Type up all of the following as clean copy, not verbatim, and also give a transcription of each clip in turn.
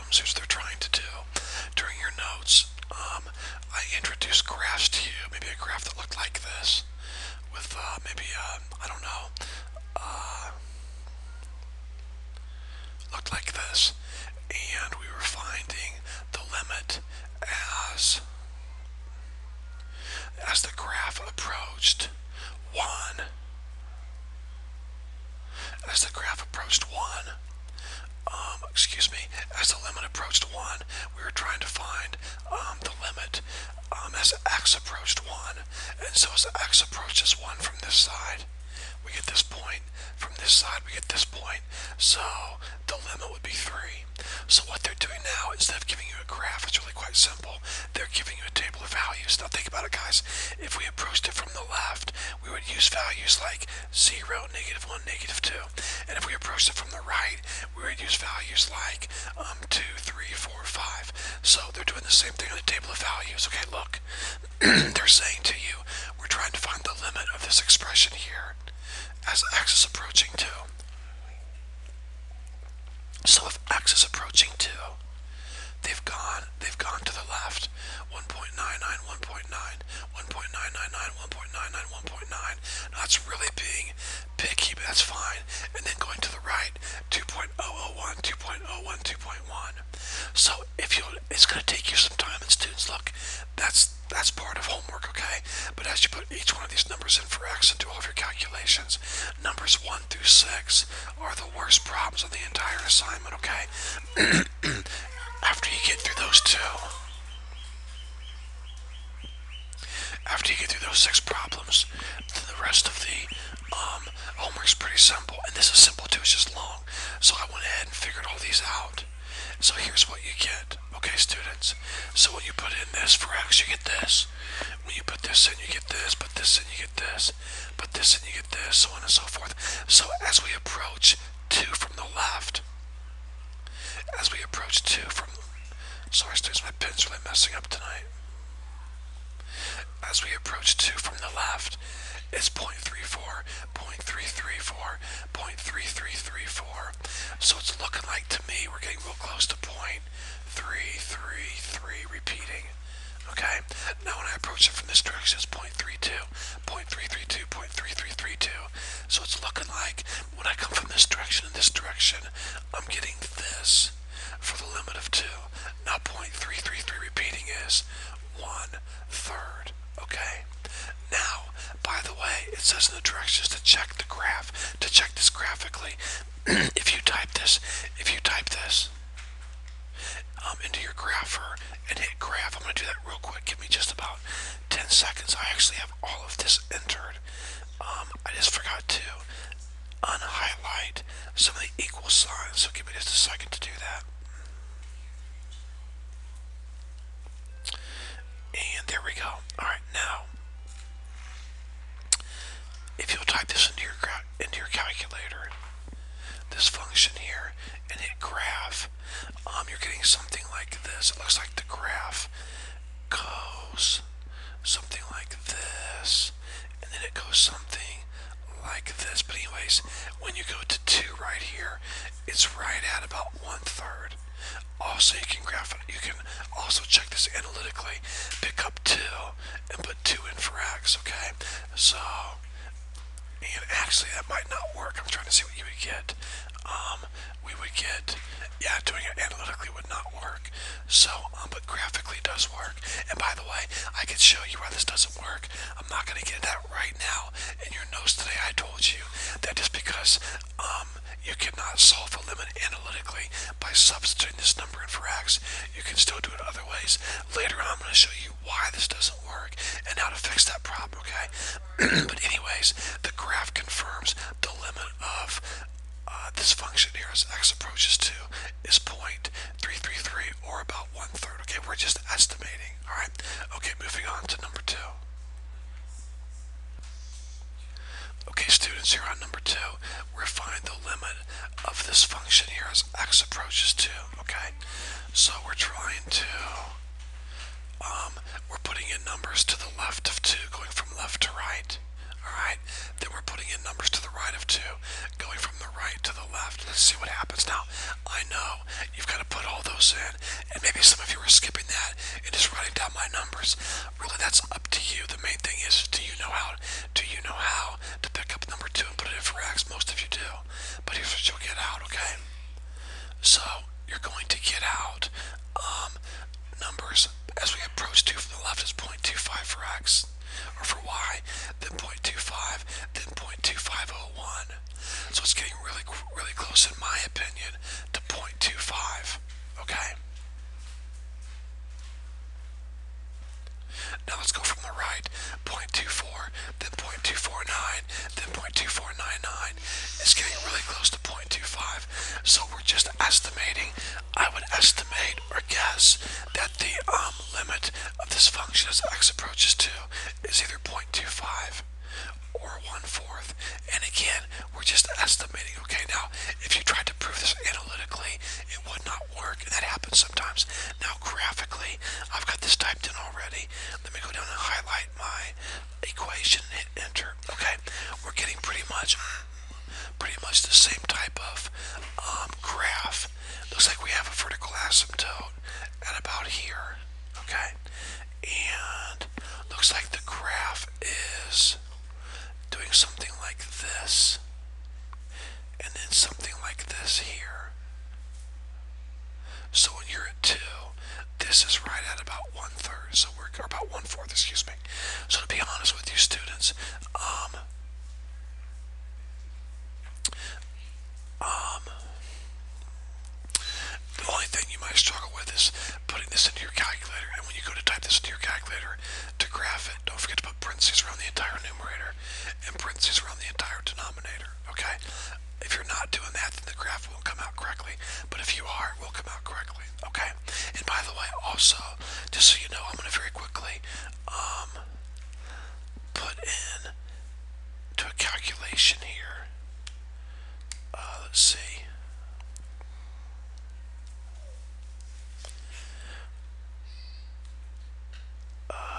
problems. Here's what they're trying to do. During your notes, I introduced graphs to you. Maybe a graph that looked like this, with maybe I don't know, looked like this, and we were finding the limit as the graph approached 1. As the graph approached 1, excuse me, as the limit approached 1, we were trying to find the limit as x approached 1. And so as x approaches 1 from this side, we get this point. From this side, we get this point. So the limit would be 3. So what they're doing now, instead of giving you a graph, it's really quite simple. They're giving you a table of values. Now think about it, guys. If we approached it from the left, we would use values like 0, -1, -2. And if we approached it from the right, we would use values like 2, 3, 4, 5. So they're doing the same thing on the table of values. Okay, look. They're saying to you, we're trying to find the limit of this expression here as x is approaching 2. So if x is approaching 2, they've gone to the left. 1.99, 1.9, 1.999, 1.99, 1.9. Now that's really being picky, but that's fine. And then going to the right, 2.001, 2.01, 2.1. So it's going to take you some time. And students, look, that's part of homework, okay? But as you put each one of these numbers in for x and do all of your calculations, numbers 1 through 6 are the worst problems on the entire assignment, okay? After you get through those 6 problems, the rest of the homework's pretty simple. And this is simple too, it's just long. So I went ahead and figured all these out. So here's what you get, okay, students? So when you put in this for x, you get this. When you put this in, you get this. Put this in, you get this. Put this in, you get this, so on and so forth. So as we approach 2 from the left, sorry students, my pen's really messing up tonight. As we approach 2 from the left, it's 0.34, 0.334, 0.3334. So it's looking like, to me, we're getting real close to 0.333 repeating. Okay? Now when I approach it from this direction, it's 0.32, 0.332, 0.3332. So it's looking like when I come from this direction and this direction, I'm getting this for the limit of 2. Now 0.333 repeating is 1/3. Okay? Now, by the way, it says in the directions to check the graph, to check this graphically. if you type this into your grapher and hit graph, I'm going to do that real quick. Give me just about 10 seconds. I actually have all of this entered. I just forgot to unhighlight some of the equal signs, so give me just a second to do that. And there we go. Alright, now, if you'll type this into your calculator, this function here, and hit graph, you're getting something like this. It looks like the graph goes something like this, and then it goes something like this. But anyways, when you go to 2 right here, it's right at about 1/3. Also, you can graph it. You can also check this analytically. Pick up 2 and put 2 in for x, okay? So, and actually that might not work. I'm trying to see what you would get. We would get, yeah, doing it analytically would not work. So, but graphically does work. And by the way, I could show you why this doesn't work. I'm not going to get that right now. In your notes today, I told you that just because you cannot solve a limit analytically by substituting this number in for x, you can still do it other ways. Later on, I'm going to show you why this doesn't work and how to fix that problem, okay? But anyways, the graph confirms the limit of this function here as x approaches 2 is 0.333, or about 1/3. Okay, we're just estimating. Alright, okay, moving on to number 2. Okay, students, here on number 2, we're finding the limit of this function here as x approaches 2. Okay, so we're trying to, we're putting in numbers to the left of 2, going from left to right. Alright, then we're putting in numbers to the right of 2, going from the right to the left. Let's see what happens. Now, I know you've got to put all those in my numbers. Really, that's up to you. The main thing is, do you know how to pick up number 2 and put it in for x? Most of you do. But here's what you'll get out, okay? So you're going to get out numbers as we approach 2 from the left is 0.25 for x, or for y, then 0.25, then 0.2501. So it's getting really, really close, in my opinion, to 0.25. Okay. Now let's go from the right. 0.24, then 0.249, then 0.2499. It's getting really close to 0.25. So we're just estimating. I would estimate or guess that the limit of this function as x approaches 2 is either 0.25 or 1/4. And again, we're just estimating. Okay, now if you tried to prove this analytically, it would not work, and that happens sometimes. Now graphically, I've got this typed in already. Let me go down and highlight my equation and hit enter. Okay, we're getting pretty much the same type of graph. Looks like we have a vertical asymptote at about here. Okay, and looks like the graph is doing something like this, and then something like this here. So when you're at 2, this is right at about 1/3. So we're about 1/4, excuse me. So to be honest with you, students, the only thing you might struggle with is putting this into your calculator. And when you go to type this into your calculator to graph it, don't forget to put parentheses around the entire numerator and parentheses around the entire denominator. Okay? If you're not doing that, then the graph won't come out correctly. But if you are, it will come out correctly. Okay? And by the way, also, just so you know, I'm going to very quickly put in to a calculation here. Let's see.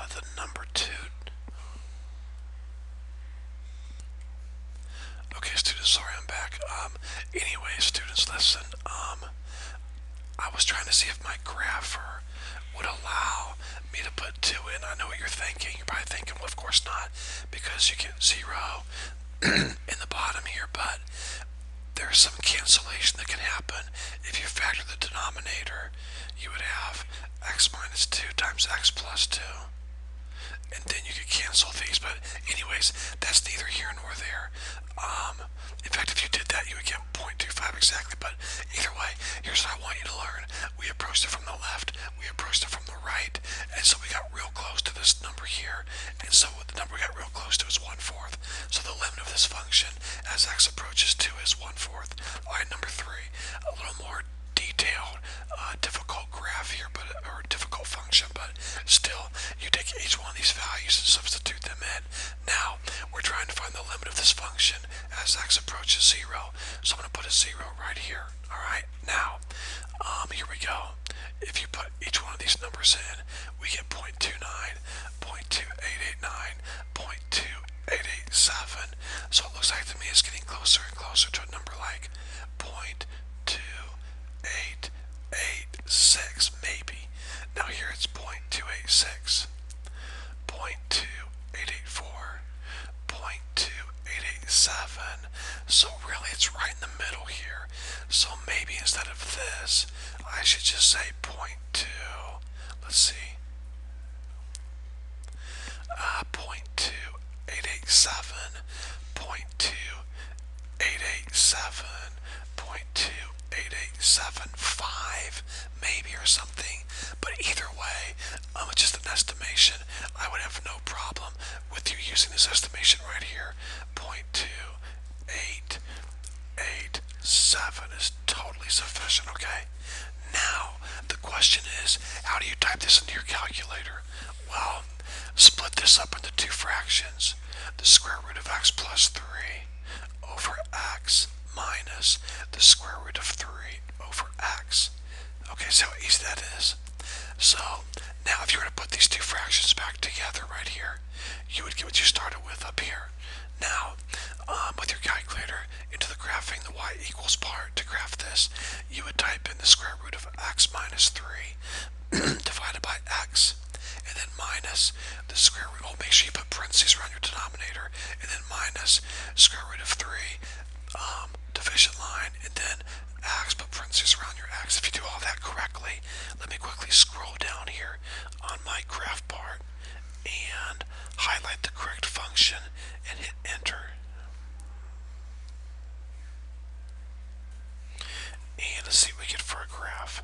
The number 2. Okay, students, sorry I'm back. Anyway, students, listen. I was trying to see if my grapher would allow me to put 2 in. I know what you're thinking. You're probably thinking, well, of course not, because you get 0 in the bottom here, but there's some cancellation that can happen. If you factor the denominator, you would have x minus 2 times x plus 2. And then you could cancel these, but anyways, that's neither here nor there. In fact, if you did that, you would get 0.25 exactly, but either way, here's what I want you to learn. We approached it from the left, we approached it from the right, and so we got real close to this number here, and so the number we got real close to is 1/4. So the limit of this function as x approaches 2 is 1/4. Alright, number 3, a little more detailed, difficult graph here, or difficult function, but still, you take each one of these values and substitute them in. Now, we're trying to find the limit of this function as x approaches 0. So I'm going to put a 0 right here. Alright, now, here we go. If you put each one of these numbers in, we get 0.29, 0.2889, 0.2887. So it looks like to me it's getting closer and closer to a number like 0.2886, maybe. Now here it's 0.286, 0.2884, 0.2887. So really it's right in the middle here. So maybe instead of this, I should just say 0.2. Let's see. 0.2887, 0.2887, 0.2875, maybe, or something. But either way, it's just an estimation. I would have no problem with you using this estimation right here. 0.2887 is totally sufficient, okay? Now, the question is, how do you type this into your calculator? Well, split this up into 2 fractions. The square root of x plus 3 over x minus the square root of 3 over x. Okay, see how easy that is? So, now if you were to put these 2 fractions back together right here, you would get what you started with up here. Now, with your calculator, into the graphing the y equals part to graph this, you would type in the square root of x minus 3 divided by x, and then make sure you put parentheses around your denominator, and then minus square root of 3, division line, and then x, put parentheses around your x. If you do all that correctly, let me quickly scroll down here on my graph part and highlight the correct function and hit enter. And let's see what we get for a graph.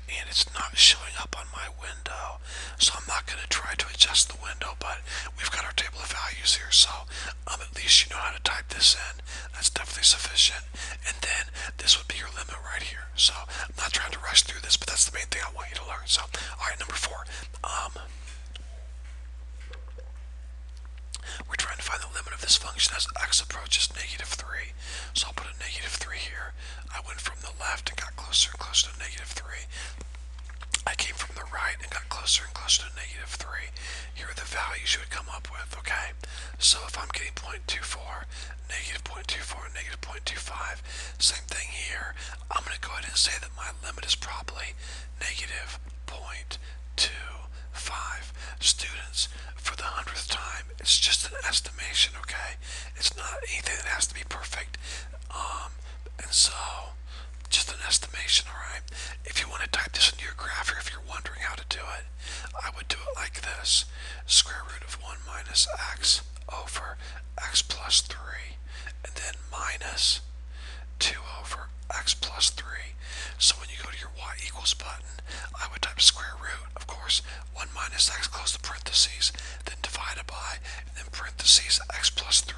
And it's not showing up on my window, so I'm not going to try to adjust the window, but we've got our table of values here, so at least you know how to type this in. That's definitely sufficient. And then this would be your limit right here. So I'm not trying to rush through this, but that's the main thing I want you to learn. So alright, number 4. We're trying to find the limit of this function as x approaches negative 3. So I'll put a negative 3 here. I went from the left and got closer and closer to negative 3. I came from the right and got closer and closer to negative 3. Here are the values you would come up with, okay? So if I'm getting 0.24, negative 0.24, negative 0.25, same thing here. I'm going to go ahead and say that my limit is probably negative 0.25. Students, for the 100th time, it's just an estimation, okay? It's not anything that has to be perfect. And so, just an estimation, alright? If you want to type this into your graph, or if you're wondering how to do it, I would do it like this. Square root of 1 minus x over x plus 3, and then minus 2 over x plus 3. So when you go to your y equals button, I would type square root, of course, 1 minus x, close the parentheses, then divided by, and then parentheses x plus 3,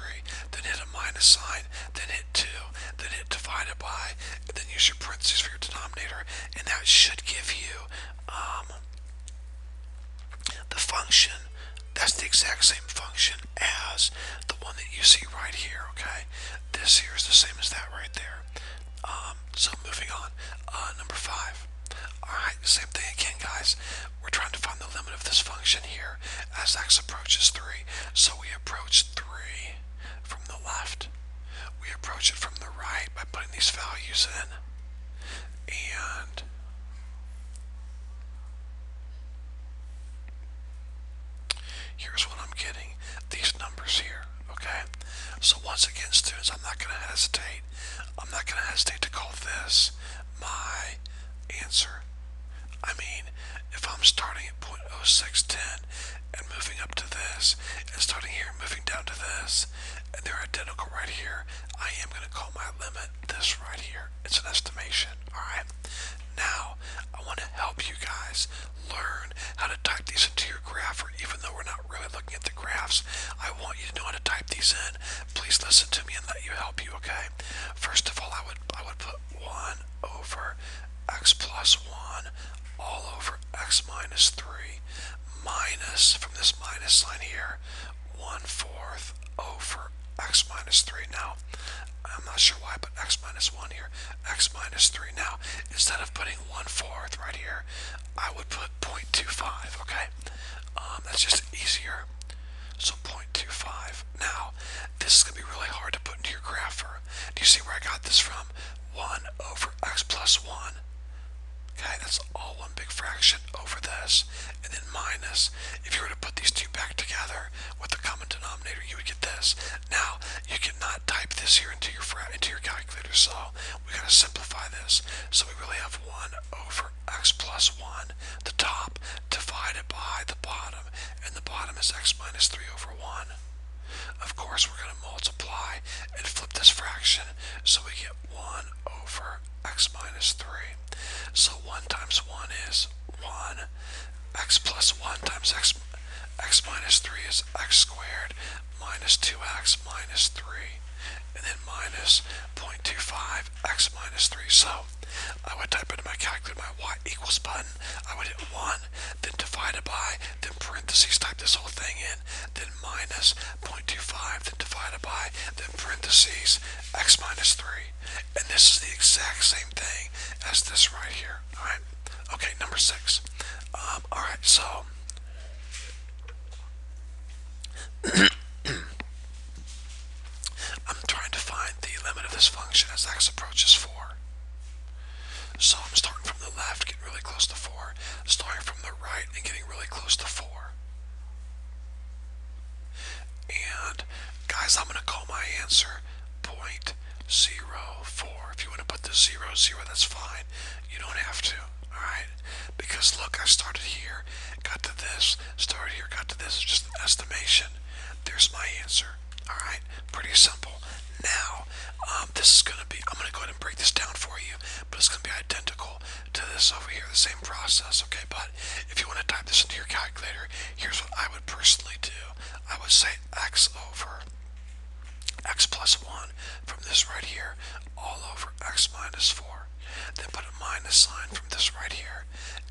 then hit a minus sign, then hit 2, then hit divided by, and then use your parentheses for your denominator, and that should give you the function. That's the exact same function as the one that you see right here, okay? This here is the same as that right there. So moving on, number 5. Alright, same thing again, guys. We're trying to find the limit of this function here as x approaches 3. So we approach 3 from the left. We approach it from the right by putting these values in. And here's what I'm getting. These numbers here, okay? So once again, students, I'm not going to hesitate. I'm not going to hesitate to call this my answer. I mean, if I'm starting at 0.0610 and moving up to this, and starting here and moving down to this, and they're identical right here, I am going to call my limit this right here. It's an estimation, alright? Now, I want to help you guys learn how to type these into your graph, or even though we're not really looking at the graphs, I want you to know how to type these in. Please listen to me and let you help you, okay? First of all, I would put 1 over x plus 1 all over x minus 3 minus, from this minus sign here, 1/4 over x minus 3. Now, I'm not sure why I put x minus 1 here. X minus 3. Now, instead of putting 1/4 right here, I would put 0.25, okay? That's just easier. So 0.25. Now, this is going to be really hard to put into your graph. Do you see where I got this from? 1 over x plus 1. Okay, that's all one big fraction over this, and then minus. If you were to put these two back together with the common denominator, you would get this. Now, you cannot type this here into your calculator, so we got to simplify this. So we really have 1 over x plus 1, the top, divided by the bottom, and the bottom is x minus 3 over 1. Of course, we're going to multiply and flip this fraction, so we get 1 over x minus 3. So 1 times 1 is 1. X plus 1 times x minus 3 is x squared minus 2x minus 3. And then minus 0.25 x minus 3. So I would type into my calculator, my y equals button. I would hit 1, then divided by, then parentheses, type this whole thing in, then minus 0.25, then divided by, then parentheses, x minus 3. And this is the exact same thing as this right here. Alright? Okay, number 6. Alright, so I'm trying to find the limit of this function as x approaches 4. So I'm starting from the left, getting really really close to 4, starting from the right and getting really close to 4. And guys, I'm going to call my answer 0.04. If you want to put the 0, 0, that's fine. You don't have to, alright? Because look, I started here, got to this, started here, got to this. It's just an estimation. There's my answer, alright? Pretty simple. Now, this is going to be, I'm going to go ahead and break this down for you, but it's going to be identical to this over here, the same process, okay? But if you want to type this into your calculator, here's what I would personally do. I would say x over x plus 1 from this right here, all over x minus 4. Then put a minus sign from this right here,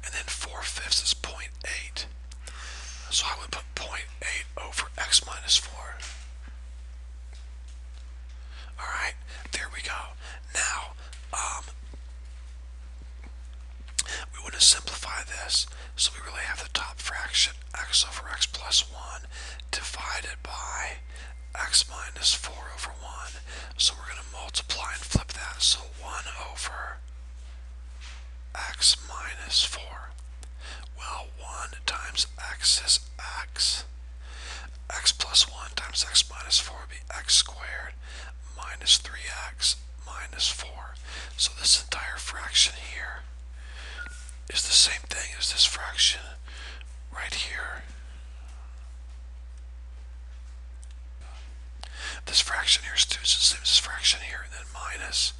and then 4/5 is 0.8. So I would put 0.8 over x minus 4. Alright, there we go. Now, we want to simplify this, so we really have the top fraction, x over x plus 1, divided by x minus 4 over 1. So we're going to multiply and flip that, so 1 over x minus 4. Well, 1 times x is x. X plus 1 times x minus 4 would be x squared minus 3x minus 4. So this entire fraction here is the same thing as this fraction right here. This fraction here is the same as this fraction here, and then minus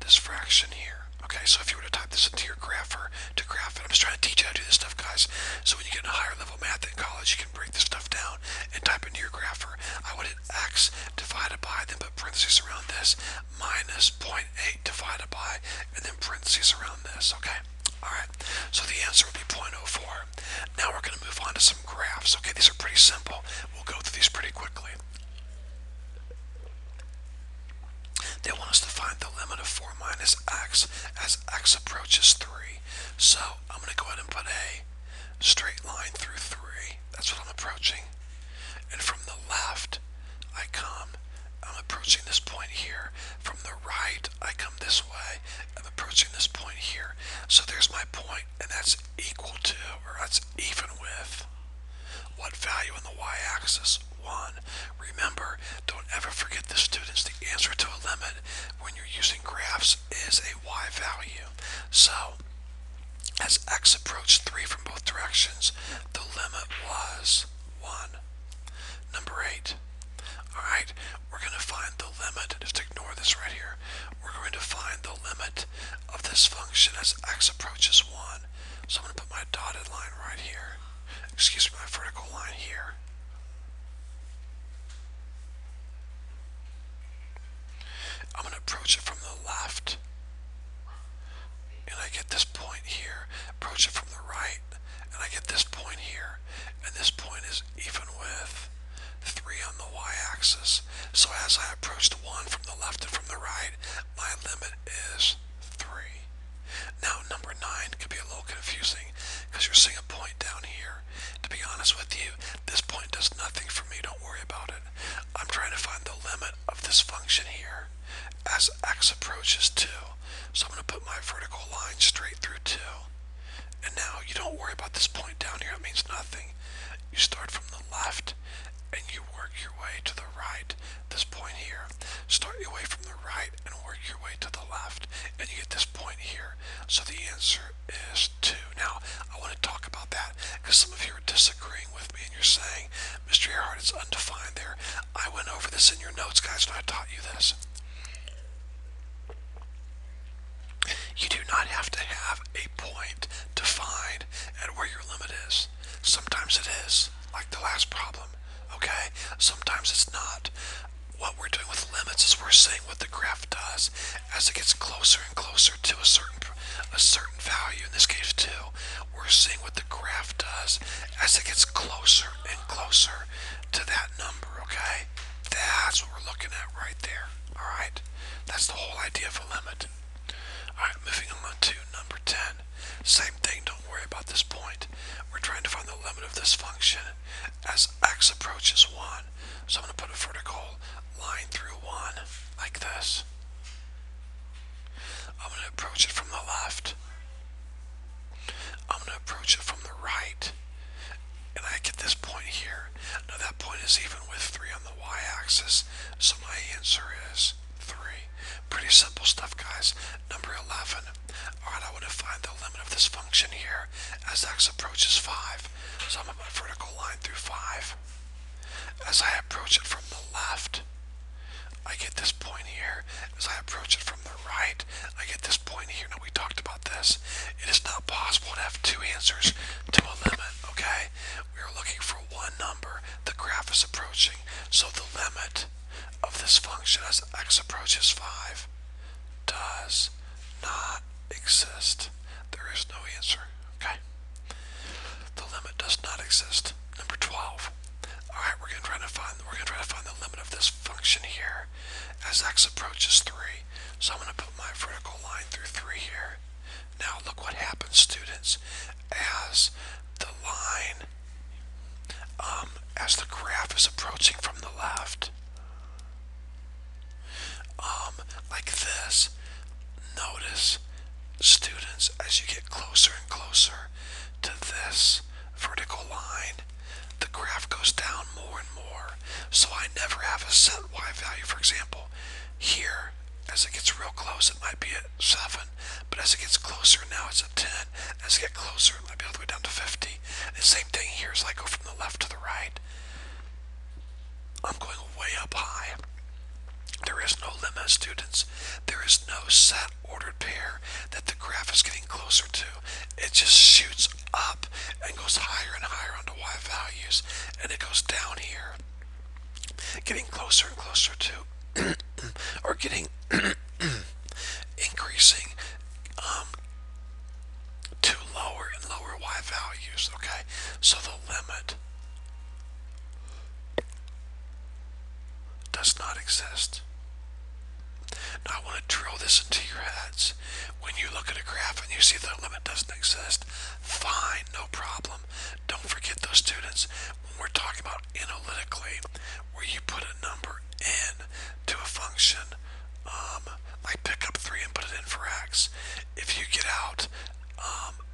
this fraction here. Okay, so if you were to type this into your grapher to graph it, I'm just trying to teach you how to do this stuff, guys. So when you get into higher level math in college, you can break this stuff down and type into your grapher. I would hit x divided by, then put parentheses around this, minus 0.8 divided by, and then parentheses around this, okay? Alright, so the answer will be 0.04. Now we're going to move on to some graphs. Okay, these are pretty simple. We'll go through these pretty quickly. They want us to find the limit of 4 minus x as x approaches 3. So I'm going to go ahead and put a straight line through 3. That's what I'm approaching. And from the left, I'm approaching this point here. From the right, I come this way. I'm approaching this point here. So there's my point, and that's equal to, or that's even with, what value on the y-axis? 1. Remember, don't ever forget this, students. The answer to a limit when you're using graphs is a y value. So, as x approached 3 from both directions, the limit was 1. Number 8. Alright, we're going to find the limit. Just ignore this right here. We're going to find the limit of this function as x approaches 1. So I'm going to put my dotted line right here. Excuse me, my vertical line here. I'm going to approach it from the left. And I get this point here. Approach it from the right. And I get this point here. And this point is even with 3 on the y-axis. So as I approached 1 from the left and from the right, my limit is 3. Now number 9 could be a little confusing because you're seeing a point down here. To be honest with you, this point does nothing for me. Don't worry about it. I'm trying to find the limit of this function here as x approaches 2. So I'm going to put my vertical line straight through 2. And now you don't worry about this point down here. It means nothing. You start from the left and you work your way to the right. This point here. Start your way from the right and work your way to the left. And you get this point here. So the answer is 2. Now, I want to talk about that because some of you are disagreeing with me and you're saying, Mr. Earhart, it's undefined there. I went over this in your notes, guys, and I taught you this. You do not have to have a point defined at where your limit is. Sometimes it is, like the last problem, okay? Sometimes it's not. What we're doing with limits is we're saying what the graph does as it gets closer and closer to a certain value, in this case 2. We're seeing what the graph does as it gets closer and closer to that number, okay? That's what we're looking at right there, alright? That's the whole idea of a limit. Alright, moving on to number 10. Same thing, don't worry about this point. We're trying to find the limit of this function as x approaches 1. So I'm going to put a vertical line through 1 like this. I'm going to approach it from the left. x approaches 5. So I'm going to put a vertical line through 5. As I approach it from the left, I get this point here. As I approach it from the right, I get this point here. Now, we talked about this. It is not possible to have two answers to a limit, okay? We are looking for one number the graph is approaching. So the limit of this function as x approaches 5 does not exist. There is no answer, okay? The limit does not exist. Number 12. Alright, we're gonna try to find the limit of this function here as x approaches 3. So I'm gonna put my vertical line through 3 here. Now look what happens, students, as the line as the graph is approaching from the left. Like this. Notice, students, as you get closer and closer to this vertical line, the graph goes down more and more. So I never have a set y value. For example, here, as it gets real close, it might be at 7, but as it gets closer, now it's at 10. As it gets closer, it might be all the way down to 50. And the same thing here as I go from the left to the right. I'm going way up high. There is no limit, students. There is no set ordered pair that the graph is getting closer to. It just shoots up and goes higher and higher onto y values, and it goes down here, getting closer and closer to, or getting increasing to lower and lower y values, okay? So the limit does not exist. Now I want to drill this into your heads. When you look at a graph and you see the limit doesn't exist, fine, no problem. Don't forget those, students, when we're talking about analytically, where you put a number in to a function, like pick up 3 and put it in for x. If you get out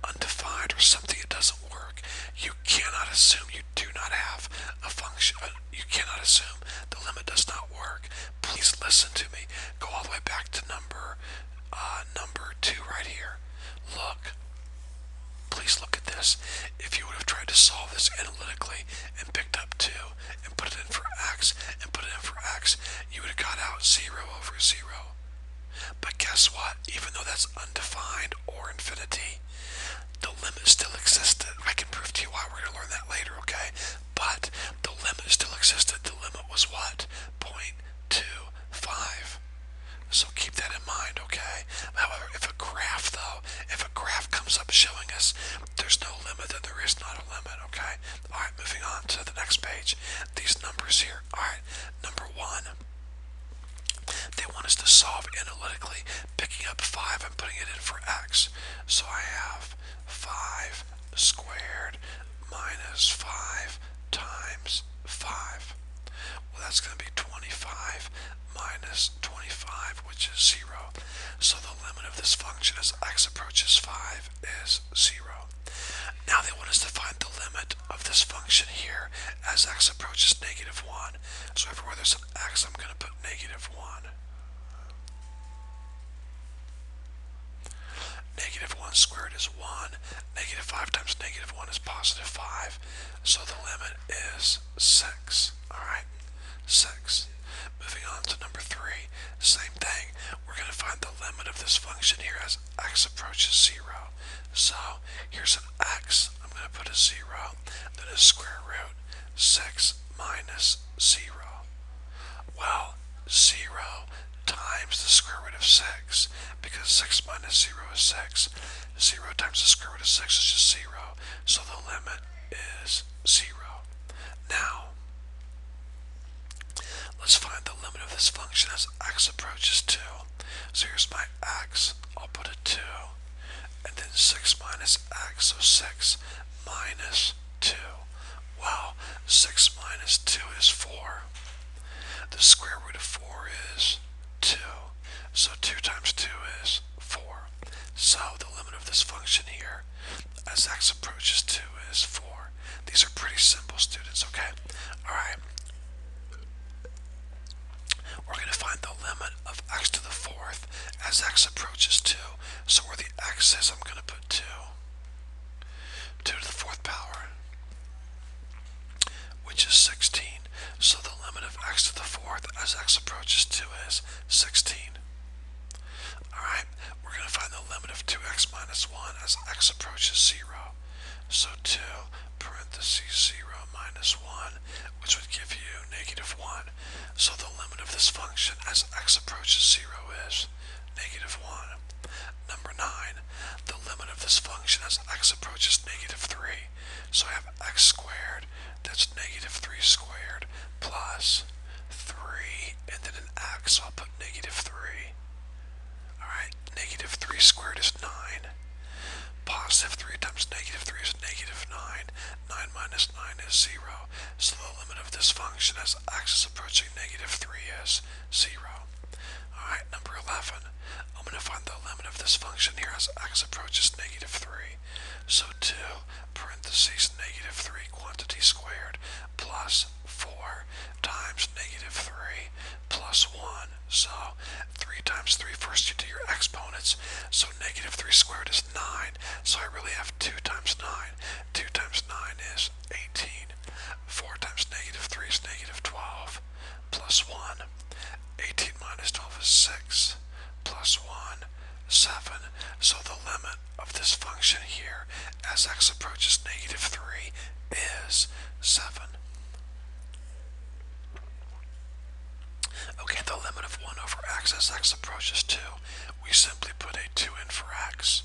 undefined or something that doesn't work, you cannot assume you do not have a function. You cannot assume the limit does not work. Please listen to me. Go all the way back to number 2 right here. Look. Please look at this. If you would have tried to solve this analytically and picked up 2 and put it in for x and put it in for x, you would have got out 0 over 0. But guess what? Even though that's undefined or infinity, the limit still existed. I can prove to you why. We're going to learn that later, okay? But the limit still existed. The limit was what? 0.25. So keep that in mind, okay? However, if a graph comes up showing us there's no limit, then there is not a limit, okay? Alright, moving on to the next page. These numbers here. Alright, number 1. They want us to solve analytically, picking up 5 and putting it in for x. So I have 5 squared minus 5 times 5. Well, that's going to be 25 minus 25, which is 0. So the limit of this function as x approaches 5 is 0. Now they want us to find the limit of this function here as x approaches negative 1. So everywhere there's an x, I'm going to put negative 1. Negative 1 squared is 1. Negative 5 times negative 1 is positive 5. So the limit is 6. Alright, 6. Moving on to number 3. Same thing. We're going to find the limit of this function here as x approaches 0. So here's an x. I'm going to put a 0. Then a square root. 6 minus 0. Well, 0 times the square root of 6, because 6 minus 0 is 6. 0 times the square root of 6 is just 0. So the limit is 0. Now, let's find the limit of this function as x approaches 2. So here's my x. I'll put a 2. And then 6 minus x, so 6 minus 2. Well, 6 minus 2 is 4. The square root of 4 is 2. So 2 times 2 is 4. So the limit of this function here as x approaches 2 is 4. These are pretty simple, students, okay? Alright. We're going to find the limit of x to the 4th as x approaches 2. So where the x is, I'm going to put 2. 2 to the approaches 0. So 2 parentheses 0 minus 1, which would give you negative 1. So the limit of this function as x approaches 0 is negative 1. Number 9, the limit of this function as x approaches negative 3. So I have x squared, that's negative 3 squared, plus 3, and then an x, so I'll put negative 3. Alright, negative 3 squared is 9. Positive 3 times negative 3 is negative 9. 9 minus 9 is 0. So the limit of this function as x is approaching negative 3 is 0. Alright, number 11. I'm going to find the limit of this function here as x approaches negative 3. So 2 parentheses negative 3 quantity squared plus 4 times negative 3 plus 1. So 3 times 3, first you do your exponents. So negative 3 squared is 9. So I really have 2 times 9. 2 times 9 is 18. 4 times negative 3 is negative 12 plus 1. 18 minus 12 is 6 plus 1, 7. So the limit of this function here as x approaches negative 3 is 7. Okay, the limit of 1 over x as x approaches 2. We simply put a 2 in for x,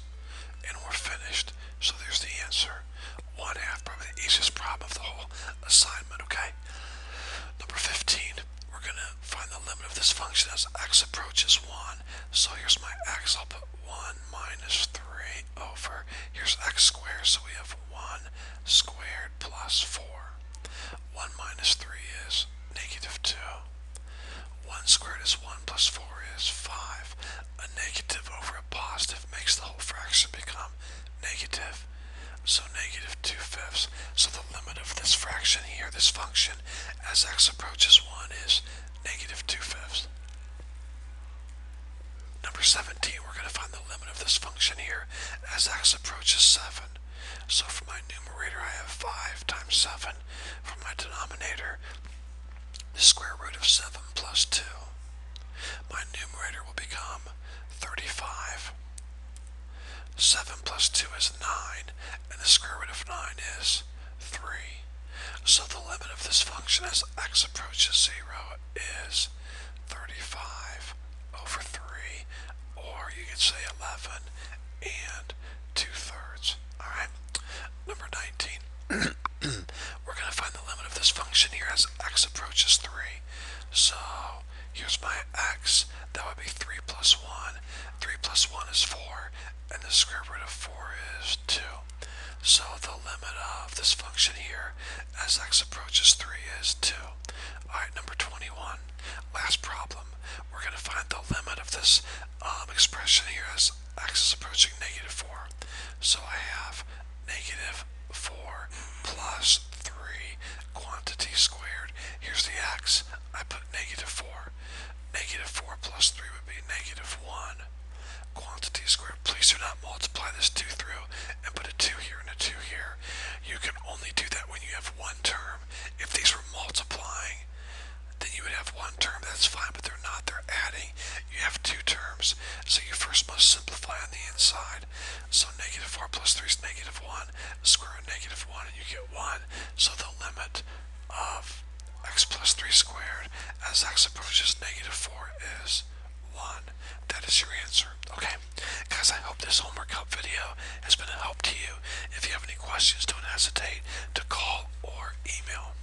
and we're finished. So there's the answer. 1/2, probably the easiest problem of the whole assignment, okay? Number 15, we're going to find the limit of this function as x approaches 1. So here's my x, I'll put 1 minus 3 over, here's x squared, so we have 1 squared plus 4. 1 minus 3 is negative 2. 1 squared is 1 plus 4 is 5. A negative over a positive makes the whole fraction become negative. So negative 2/5. So the limit of this fraction here, this function, as x approaches 1 is negative 2/5. Number 17, we're going to find the limit of this function here as x approaches 7. So for my numerator, I have 5 times 7. For my denominator, the square root of 7 plus 2. My numerator will become 35. 7 plus 2 is 9, and the square root of 9 is 3. So the limit of this function as x approaches 0 is 35 over 3, or you could say 11 and 2/3. Alright, number 19. We're going to find the limit of this function here as x approaches 3. So here's my x, that would be 3 plus 1. 3 plus 1 is 4, and the square root of 4 is 2. So the limit of this function here as x approaches 3 is 2. Alright, number 21. Last problem. We're going to find the limit of this expression here as x is approaching negative 4. So I have negative 4 plus 3 quantity squared. Here's the x. I put negative 4. Negative 4 plus 3 would be negative 1. Quantity squared. Please do not multiply this 2 through and put a 2 here and a 2 here. You can only do that when you have one term. If these were multiplying, then you would have one term. That's fine, but they're not. They're adding. You have two terms. So you first must simplify on the inside. So negative 4 plus 3 is negative 1. Square root of negative 1 and you get 1. So the limit of x plus 3 squared as x approaches negative 4 is 1. That is your answer. Okay, guys, I hope this homework help video has been a help to you. If you have any questions, don't hesitate to call or email.